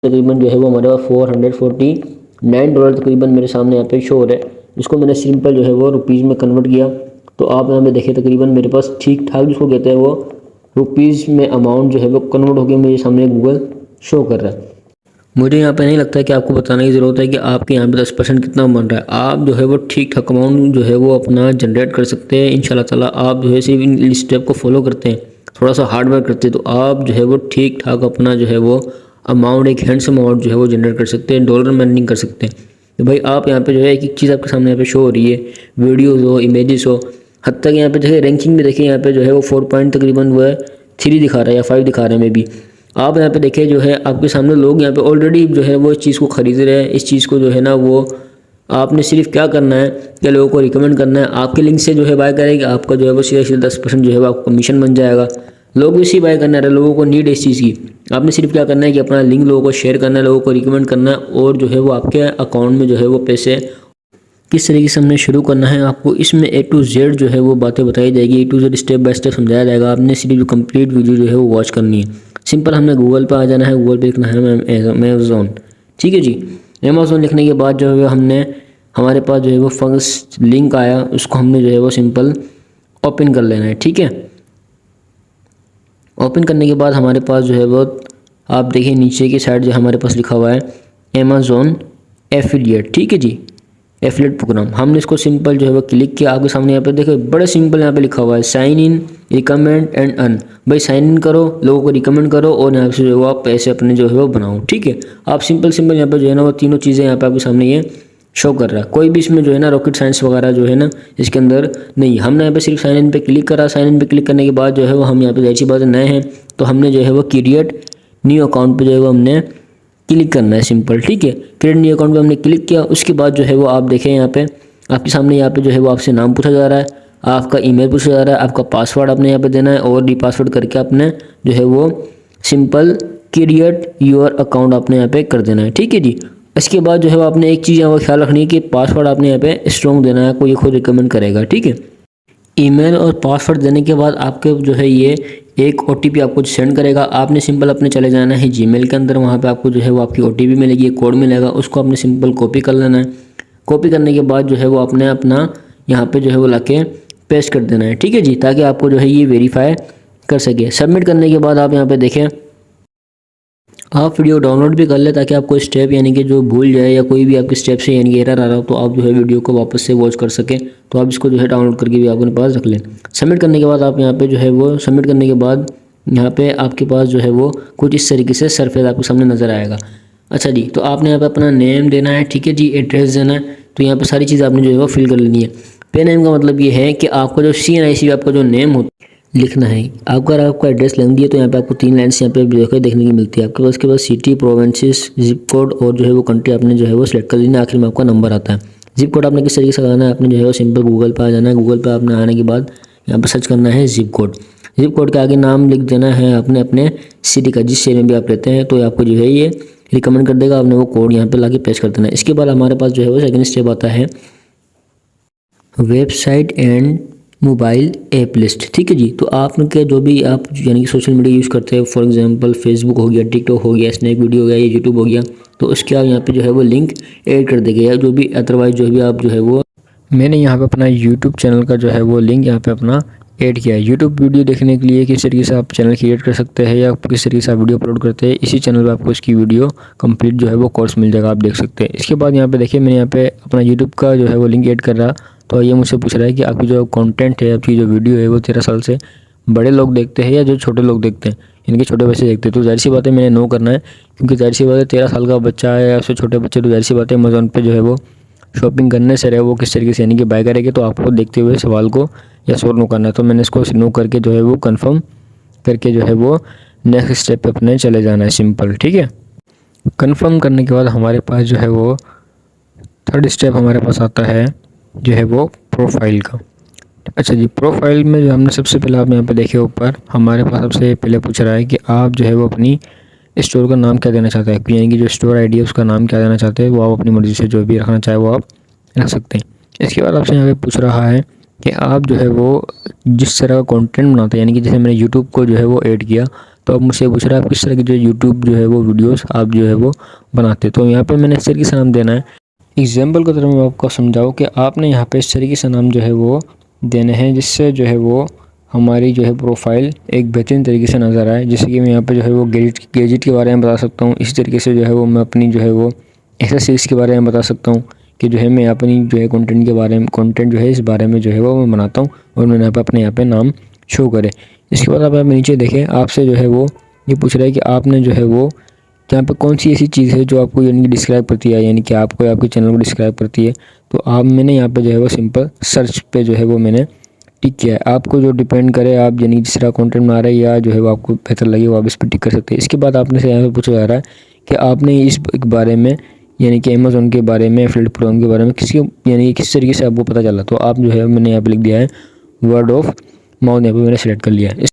तकरीबन जो है वो हमारे पास $449 तकरीबन मेरे सामने यहाँ पे शो हो रहा है। इसको मैंने सिंपल जो है वो रुपीज़ में कन्वर्ट किया तो आप यहाँ पे देखिए तकरीबन मेरे पास ठीक ठाक जिसको कहते हैं वो रुपीज़ में अमाउंट जो है वो कन्वर्ट होकर मेरे सामने गूगल शो कर रहा है। मुझे यहाँ पे नहीं लगता है कि आपको बताने की ज़रूरत है कि आपके यहाँ पे 10% कितना बन रहा है। आप जो है वो ठीक ठाक अमाउंट जो है वो अपना जनरेट कर सकते हैं इंशाल्लाह ताला। आप जो है सिर्फ इन स्टेप को फॉलो करते हैं, थोड़ा सा हार्ड वर्क करते हैं, तो आप जो है वो ठीक ठाक अपना जो है वो अमाउंट, एक हैंडसम अमाउंट जो है वो जनरेट कर सकते हैं, डॉलर में अर्निंग कर सकते हैं। तो भाई आप यहाँ पे जो है एक एक चीज़ आपके सामने यहाँ पे शो हो रही है, वीडियोज़ हो, इमेजेस हो, हद तक यहाँ पे देखिए रैंकिंग में देखिए यहाँ पे जो है वो 4 पॉइंट तकरीबन वो है 3 दिखा रहा है या 5 दिखा रहा है मे बी। आप यहाँ पे देखिए जो है आपके सामने लोग यहाँ पे ऑलरेडी जो है वो इस चीज़ को ख़रीद रहे हैं। इस चीज़ को जो है ना वो आपने सिर्फ क्या करना है कि लोगों को रिकमेंड करना है, आपके लिंक से जो है बाय करेंगे, आपका जो है वो सीधा सीधा 10% जो है वो आपको कमीशन बन जाएगा। लोग भी इसी बाय करने आ रहे हैं, लोगों को नीड है इस चीज़ की। आपने सिर्फ क्या करना है कि अपना लिंक लोगों को शेयर करना है, लोगों को रिकमेंड करना है और जो है वो आपके अकाउंट में जो है वो पैसे किस तरीके से हमने शुरू करना है आपको इसमें A to Z जो है वो बातें बताई जाएगी, A to Z step by step समझाया जाएगा। आपने सिर्फ कंप्लीट वीडियो जो है वो वॉच करनी है। सिंपल हमने गूगल पे आ जाना है, गूगल पे लिखना है अमेज़ॉन, ठीक है जी। अमेज़ॉन लिखने के बाद जो है हमने हमारे पास जो है वो फर्स्ट लिंक आया, उसको हमने जो है वो सिंपल ओपन कर लेना है, ठीक है। ओपन करने के बाद हमारे पास जो है वो आप देखिए नीचे की साइड जो हमारे पास लिखा हुआ है अमेज़ॉन एफिलिएट, ठीक है जी, एफिलिएट प्रोग्राम। हमने इसको सिंपल जो है वो क्लिक किया। आपके सामने यहाँ पे देखो बड़ा सिंपल यहाँ पे लिखा हुआ है sign in, recommend and earn. भाई साइन इन करो, लोगों को रिकमेंड करो और यहाँ से जो है वो आप पैसे अपने जो है वो बनाओ, ठीक है। आप सिंपल यहाँ पे जो है ना वो तीनों चीज़ें यहाँ पे आपके सामने ये शो कर रहा है। कोई भी इसमें जो है ना रॉकेट साइंस वगैरह जो है ना इसके अंदर नहीं। हमने यहाँ पे सिर्फ साइन इन पे क्लिक करा। साइन इन पे क्लिक करने के बाद जो है वो हम यहाँ पे जैसी बात नए हैं तो हमने जो है वो क्रिएट न्यू अकाउंट पे जो है वो हमने क्लिक करना है सिंपल, ठीक है। क्रिएट न्यू अकाउंट पे हमने क्लिक किया। उसके बाद जो है वो आप देखें यहाँ पे आपके सामने यहाँ पे जो है वो आपसे नाम पूछा जा रहा है, आपका ईमेल पूछा जा रहा है, आपका पासवर्ड आपने यहाँ पे देना है और डी पासवर्ड करके आपने जो है वो सिंपल क्रिएट योर अकाउंट आपने यहाँ पे कर देना है, ठीक है जी। इसके बाद जो है वो आपने एक चीज़ यहाँ पर ख्याल रखनी है कि पासवर्ड आपने यहाँ पे स्ट्रॉन्ग देना है, कोई खुद रिकमेंड करेगा, ठीक है। ईमेल और पासवर्ड देने के बाद आपके जो है ये एक OTP आपको सेंड करेगा। आपने सिंपल अपने चले जाना है जीमेल के अंदर, वहाँ पे आपको जो है वो आपकी OTP मिलेगी, एक कोड मिलेगा, उसको आपने सिंपल कॉपी कर लेना है। कॉपी करने के बाद जो है वो आपने अपना यहाँ पे जो है वो लाके पेस्ट कर देना है, ठीक है जी, ताकि आपको जो है ये वेरीफाई कर सके। सबमिट करने के बाद आप यहाँ पर देखें आप वीडियो डाउनलोड भी कर ले ताकि आपको स्टेप यानी कि जो भूल जाए या कोई भी आपके स्टेप से यानी कि एरर आ रहा हो तो आप जो है वीडियो को वापस से वॉच कर सकें। तो आप इसको जो है डाउनलोड करके भी आप अपने पास रख लें। सबमिट करने के बाद आप यहाँ पे जो है वो सबमिट करने के बाद यहाँ पे आपके पास जो है वो कुछ इस तरीके से सरफेस आपके सामने नज़र आएगा। अच्छा जी, तो आपने यहाँ पर अपना नेम देना है, ठीक है जी, एड्रेस देना है। तो यहाँ पर सारी चीज़ आपने जो है वो फिल कर लेनी है। पे नेम का मतलब ये है कि आपका जो CNIC आपका जो नेम होता लिखना है। आपका एड्रेस लिख दिया तो यहाँ पे आपको 3 लाइन्स यहाँ पे देखने की मिलती है आपके पास। उसके बाद सिटी, प्रोविंसेस, जिप कोड और जो है वो कंट्री आपने जो है वो सिलेक्ट कर लेना है। आखिर में आपका नंबर आता है। जिप कोड आपने किस तरीके से लगाना है, आपने जो है वो सिंपल गूगल पे आ जाना है। गूगल पे आपने आने के बाद यहाँ पर सर्च करना है जिप कोड। जिप कोड के आगे नाम लिख देना है आपने अपने सिटी का, जिस शहर में भी आप रहते हैं, तो आपको जो है ये रिकमेंड कर देगा। आपने वो कोड यहाँ पर ला के पेस्ट कर देना है। इसके बाद हमारे पास जो है वो सेकेंड स्टेप आता है website and mobile app list, ठीक है जी। तो आपके जो भी आप यानी कि सोशल मीडिया यूज़ करते हैं, फॉर एग्जांपल फेसबुक हो गया, टिकटॉक हो गया, स्नैप वीडियो हो गया, या यूट्यूब हो गया, तो उसके आप यहाँ पे जो है वो लिंक ऐड कर देंगे या जो भी अदरवाइज जो भी आप जो है वो मैंने यहाँ पे अपना यूट्यूब चैनल का जो है वो लिंक यहाँ पे अपना ऐड किया है। यूट्यूब वीडियो देखने के लिए किस तरीके से आप चैनल क्रिएट कर सकते हैं या किस तरीके से आप वीडियो अपलोड करते हैं, इसी चैनल पर आपको इसकी वीडियो कंप्लीट जो है वो कोर्स मिल जाएगा, आप देख सकते हैं। इसके बाद यहाँ पे देखिए मैंने यहाँ पे अपना यूट्यूब का जो है वो लिंक ऐड कर रहा, तो ये मुझसे पूछ रहा है कि आपकी जो कंटेंट है, आपकी जो वीडियो है वो 13 साल से बड़े लोग देखते हैं या जो छोटे लोग देखते हैं, इनके छोटे बच्चे देखते हैं। तो जाहिर सी बात है मैंने नो करना है, क्योंकि जाहिर सी बात है 13 साल का बच्चा है या उससे छोटे बच्चे, तो जाहिर सी बात है अमेज़ॉन पे जो है वो शॉपिंग करने से रहे वो किस तरीके से यानी कि बाय करेंगे। तो आपको देखते हुए सवाल को यस और नो करना है। तो मैंने इसको नो करके जो है वो कन्फर्म करके जो है वो नेक्स्ट स्टेप पे अपने चले जाना है सिंपल, ठीक है। कन्फर्म करने के बाद हमारे पास जो है वो थर्ड स्टेप हमारे पास आता है जो है वो प्रोफाइल का। अच्छा जी, प्रोफाइल में जो हमने सबसे पहले आप यहाँ पे देखे ऊपर हमारे पास सबसे पहले पूछ रहा है कि आप जो है वो अपनी स्टोर का नाम क्या देना चाहते हैं, यानी कि जो स्टोर आईडी है उसका नाम क्या देना चाहते हैं, वो आप अपनी मर्ज़ी से जो भी रखना चाहे वो आप रख सकते हैं। इसके बाद आपसे यहाँ पे पूछ रहा है कि आप जो है वो जिस तरह का कंटेंट बनाते हैं, यानी कि जैसे मैंने यूट्यूब को जो है वो ऐड किया तो अब मुझसे पूछ रहा है आप किस तरह की जो यूट्यूब जो है वो वीडियोस आप जो है वो बनाते। तो यहाँ पे मैंने इस तरीके से नाम देना है। एग्जाम्पल की तरह मैं आपको समझाऊँ कि आपने यहाँ पे इस तरीके से नाम जो है वो देने हैं जिससे जो है वो हमारी जो है प्रोफाइल एक बेहतरीन तरीके से नज़र आए। जैसे कि मैं यहाँ पे जो है वो गैजेट के बारे में बता सकता हूँ। इसी तरीके से जो है वो मैं अपनी जो है वो एक्सरसाइज के बारे में बता सकता हूँ कि जो है मैं अपनी जो है कंटेंट के बारे में कंटेंट जो है इस बारे में जो है वो मैं बनाता हूँ और मैंने यहाँ पे अपने यहाँ पे नाम शो करे। इसके बाद आप नीचे देखें, आपसे जो है वो ये पूछ रहा है कि आपने जो है वो यहाँ पे कौन सी ऐसी चीज़ है जो आपको यानी कि डिस्क्राइब करती है, यानी कि आपको आपके चैनल को डिस्क्राइब करती है। तो आप मैंने यहाँ पे जो है वो सिंपल सर्च पे जो है वो मैंने टिक किया है। आपको जो डिपेंड करे आप यानी जिस तरह कंटेंट बना रहे हैं या जो है वो आपको बेहतर लगे वो आप इस पर टिक कर सकते हैं। इसके बाद आपने से यहाँ पे पूछा जा रहा है कि आपने इस बारे में यानी कि अमेज़ॉन के बारे में, एफिलिएट प्रोग्राम के बारे में यानी किस तरीके से आपको पता चला। तो आप जो है मैंने यहाँ पे लिख दिया है वर्ड ऑफ माउथ, यहाँ पे मैंने सेलेक्ट कर लिया है।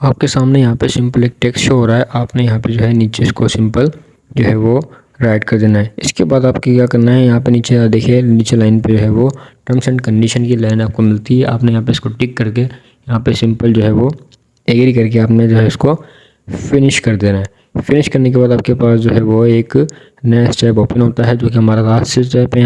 आपके सामने यहाँ पे सिंपल एक टेक्स्ट शो हो रहा है, आपने यहाँ पे जो है नीचे इसको सिंपल जो है वो राइट कर देना है। इसके बाद आपको क्या करना है, यहाँ पे नीचे देखिए नीचे लाइन पे जो है वो टर्म्स एंड कंडीशन की लाइन आपको मिलती है। आपने यहाँ पे इसको टिक करके यहाँ पे सिंपल जो है वो एग्री करके आपने जो है इसको फिनिश कर देना है। फिनिश करने के बाद आपके पास जो है वो एक नया स्टेप ओपन होता है जो कि हमारा लास्ट स्टेप है।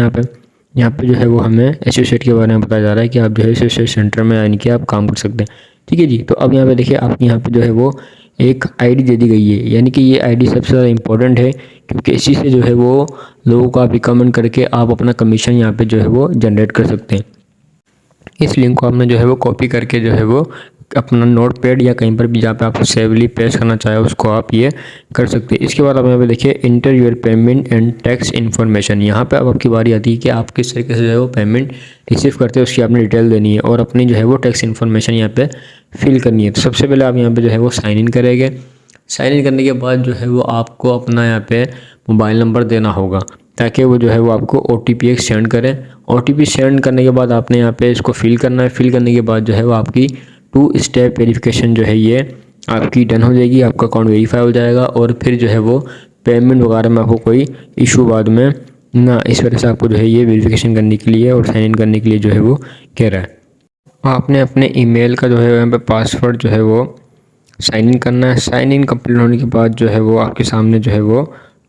यहाँ पे जो है वो हमें एसोसिएट के बारे में बताया जा रहा है कि आप जो है एसोसिएट सेंटर में यानी कि आप काम कर सकते हैं। ठीक है जी। तो अब यहाँ पे देखिए आपके यहाँ पे जो है वो एक आईडी दे दी गई है, यानी कि ये आईडी सबसे ज़्यादा इंपॉर्टेंट है क्योंकि इसी से जो है वो लोगों को आप रिकमेंड करके आप अपना कमीशन यहाँ पे जो है वो जनरेट कर सकते हैं। इस लिंक को आपने जो है वो कॉपी करके जो है वो अपना नोटपैड या कहीं पर भी जहाँ पे आप सेवली पेस्ट करना चाहे उसको आप ये कर सकते हैं। इसके बाद आप यहाँ पे देखिए inter your payment and tax information. यहाँ पे अब आपकी बारी आती है कि आप किस तरीके से जो है वो पेमेंट रिसीव करते हैं, उसकी आपने डिटेल देनी है और अपनी जो है वो टैक्स इन्फॉर्मेशन यहाँ पे फिल करनी है। तो सबसे पहले आप यहाँ पे जो है वो साइन इन करेंगे। साइन इन करने के बाद जो है वो आपको अपना यहाँ पे मोबाइल नंबर देना होगा ताकि वो जो है वो आपको OTP एक सेंड करें। OTP सेंड करने के बाद आपने यहाँ पे इसको फिल करना है। फिल करने के बाद जो है वो आपकी 2 स्टेप वेरिफिकेशन जो है ये आपकी डन हो जाएगी, आपका अकाउंट वेरीफाई हो जाएगा और फिर जो है वो पेमेंट वगैरह में आपको कोई इशू बाद में ना। इस वजह से आपको जो है ये वेरिफिकेशन करने के लिए और साइन इन करने के लिए जो है वो कह रहा है। आपने अपने ईमेल का जो है यहाँ पे पासवर्ड जो है वो साइन इन करना है। साइन इन कंप्लीट होने के बाद जो है वो आपके सामने जो है वो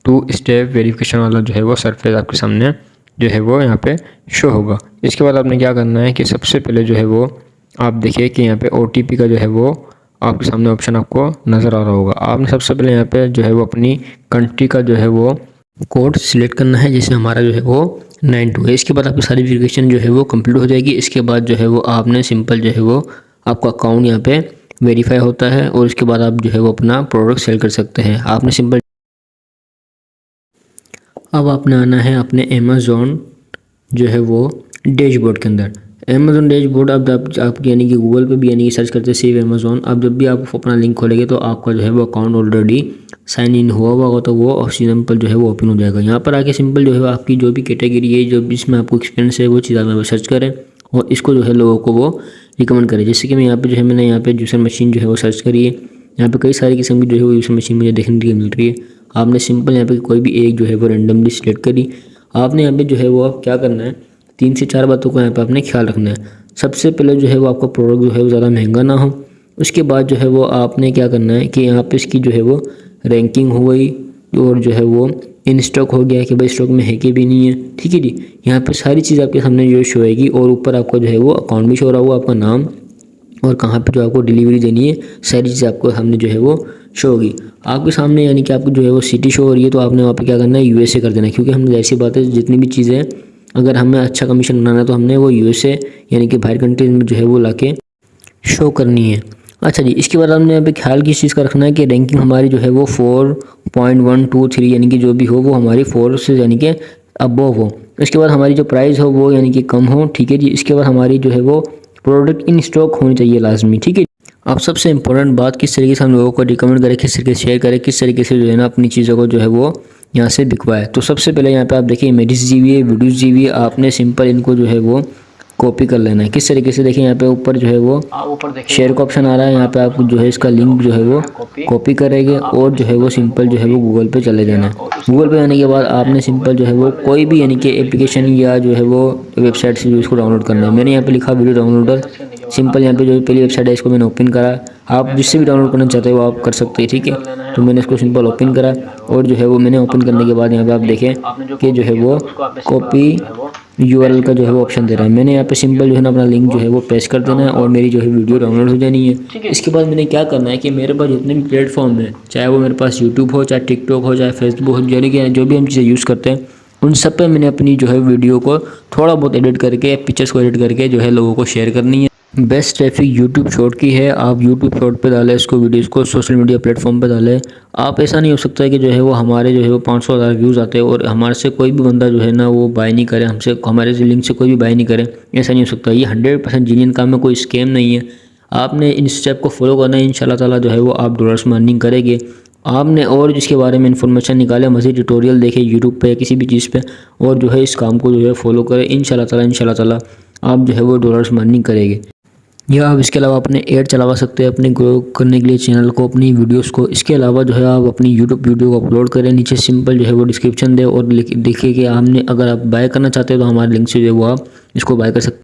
2 स्टेप वेरिफिकेशन वाला जो है वो सरफेस आपके सामने जो है वो यहाँ पे शो होगा। इसके बाद आपने क्या करना है कि सबसे पहले जो है वो आप देखिए कि यहाँ पे OTP का जो है वो आपके सामने ऑप्शन आपको नज़र आ रहा होगा। आपने सबसे पहले यहाँ पे जो है वो अपनी कंट्री का जो है वो कोड सिलेक्ट करना है, जैसे हमारा जो है वो 92 है। इसके बाद आपकी सारी वेरिफिकेशन जो है वो कंप्लीट हो जाएगी। इसके बाद जो है वो आपने सिंपल जो है वो आपका अकाउंट यहाँ पे वेरीफाई होता है और उसके बाद आप जो है वो अपना प्रोडक्ट सेल कर सकते हैं। आपने सिंपल अब आपने आना है अपने अमेज़ॉन जो है वो डैशबोर्ड के अंदर। अमेज़ॉन डैशबोर्ड अब आप यानी कि गूगल पे भी यानी कि सर्च करते सेव अमेज़ॉन। अब जब भी आप अपना लिंक खोलेंगे तो आपका जो है वो अकाउंट ऑलरेडी साइन इन हुआ होगा तो वो सिंपल जो है वो ओपन हो जाएगा। यहाँ पर आके सिंपल जो है आपकी जो भी कैटेगरी है, जो भी इसमें आपको एक्सपीरियंस है वो चीज़ आप सर्च करें और इसको जो है लोगों को वो रिकमेंड करें। जैसे कि मैं यहाँ पे जो है मैंने यहाँ पे जूसर मशीन जो है वो सर्च करी है। यहाँ पे कई सारी किस्म की जो है वो जूसर मशीन मुझे देखने के लिए मिल रही है। आपने सिंपल यहाँ पे कोई भी एक जो है वो रेंडमली सिलेक्ट करी। आपने यहाँ पे जो है वो आप क्या करना है, 3 से 4 बातों का यहाँ पे आपने ख्याल रखना है। सबसे पहले जो है वो आपका प्रोडक्ट जो है वो ज़्यादा महंगा ना हो। उसके बाद जो है वो आपने क्या करना है कि यहाँ पे इसकी जो है वो रैंकिंग हो गई और जो है वो इन स्टॉक हो गया कि भाई स्टॉक में है कि भी नहीं है। ठीक है जी। यहाँ पे सारी चीज़ आपके सामने जो शो होएगी और ऊपर आपको जो है वो अकाउंट भी शो हो रहा होगा, आपका नाम और कहाँ पे जो आपको डिलीवरी देनी है, सारी चीज़ें आपको सामने जो है वो शो होगी आपके सामने। यानी कि आपको जो है वो सिटी शो हो रही है तो आपने वहाँ पे क्या करना है, USA कर देना है, क्योंकि हमने ऐसी बात है जितनी भी चीज़ें अगर हमें अच्छा कमीशन बनाना है तो हमने वो USA यानी कि बाहर कंट्रीज में जो है वो लाके शो करनी है। अच्छा जी। इसके बाद हमने यहाँ पे ख्याल किस चीज़ का रखना है कि रैंकिंग हमारी जो है वो 4.123 यानी कि जो भी हो वो हमारी 4 से यानी कि अबव हो। इसके बाद हमारी जो प्राइस हो वो यानी कि कम हो। ठीक है जी। इसके बाद हमारी जो है वो प्रोडक्ट इन स्टॉक होनी चाहिए लाजमी। ठीक है। अब सबसे इंपॉर्टेंट बात, किस तरीके से हम लोगों को रिकमेंड करें, किस तरीके से शेयर करें, किस तरीके से जो है ना अपनी चीज़ों को जो है वो यहाँ से बिकवाए। तो सबसे पहले यहाँ पे आप देखिए इमेजेस जी हुई है, वीडियोज़ जी हुई है। आपने सिंपल इनको जो है वो कॉपी कर लेना है। किस तरीके से, देखिए यहाँ पे ऊपर जो है वो शेयर का ऑप्शन आ रहा है। यहाँ पे आप जो है इसका लिंक जो है वो कॉपी करेंगे और जो है वो सिंपल जो है वो गूगल पे चले जाना है। गूगल पे आने के बाद आपने सिंपल जो है वो कोई भी यानी कि एप्लीकेशन या जो है वो वेबसाइट से जो इसको डाउनलोड करना है। मैंने यहाँ पे लिखा वीडियो डाउनलोडर। सिंपल यहाँ पे जो पहली वेबसाइट है इसको मैंने ओपन करा। आप जिससे भी डाउनलोड करना चाहते हो वो आप कर सकते हैं, ठीक है। तो मैंने इसको सिंपल ओपन करा और जो है वो मैंने ओपन करने के बाद यहाँ पे आप देखें कि जो है वो कॉपी यूआरएल का जो है वो ऑप्शन दे रहा है। मैंने यहाँ पे सिंपल जो है ना अपना लिंक जो है वो पेस्ट कर देना है और मेरी जो है वीडियो डाउनलोड हो जानी है। इसके बाद मैंने क्या करना है कि मेरे पास जितने भी प्लेटफॉर्म है, चाहे वो मेरे पास यूट्यूब हो, चाहे टिकटॉक हो, चाहे फेसबुक हो, यानी कि जो भी हम चीज़ें यूज़ करते हैं उन सब पे मैंने अपनी जो है वीडियो को थोड़ा बहुत एडिट करके, पिक्चर्स को एडिट करके जो है लोगों को शेयर करनी है। बेस्ट ट्रैफिक यूट्यूब शॉर्ट की है। आप यूट्यूब शॉर्ट पे डालें इसको, वीडियोस को सोशल मीडिया प्लेटफॉर्म पे डालें। आप ऐसा नहीं हो सकता है कि जो है वो हमारे जो है वो 500,000 व्यूज़ आते हैं और हमारे से कोई भी बंदा जो है ना वो बाय नहीं करे, हमसे हमारे लिंक से कोई भी बाय नहीं करे, ऐसा नहीं हो सकता। ये 100% जेन्युइन काम है, कोई स्कैम नहीं है। आपने इन स्टेप को फॉलो करना है, इंशाल्लाह ताला जो है वो आप डॉलर्स में अर्निंग करेंगे। आपने और जिसके बारे में इन्फॉर्मेशन निकाले, मज़ीद ट्यूटोरियल देखें यूट्यूब पे किसी भी चीज़ पे और जो है इस काम को जो है फॉलो करें, इंशाल्लाह ताला आप जो है वो डॉलर्स में अर्निंग करेंगे। या आप इसके अलावा अपने ऐड चलवा सकते हैं अपने ग्रो करने के लिए चैनल को, अपनी वीडियोस को। इसके अलावा जो है आप अपनी यूट्यूब वीडियो को अपलोड करें, नीचे सिंपल जो है वो डिस्क्रिप्शन दे और देखिए कि आपने अगर आप बाय करना चाहते हो तो हमारे लिंक से जो है वो आप इसको बाय कर सकते हैं।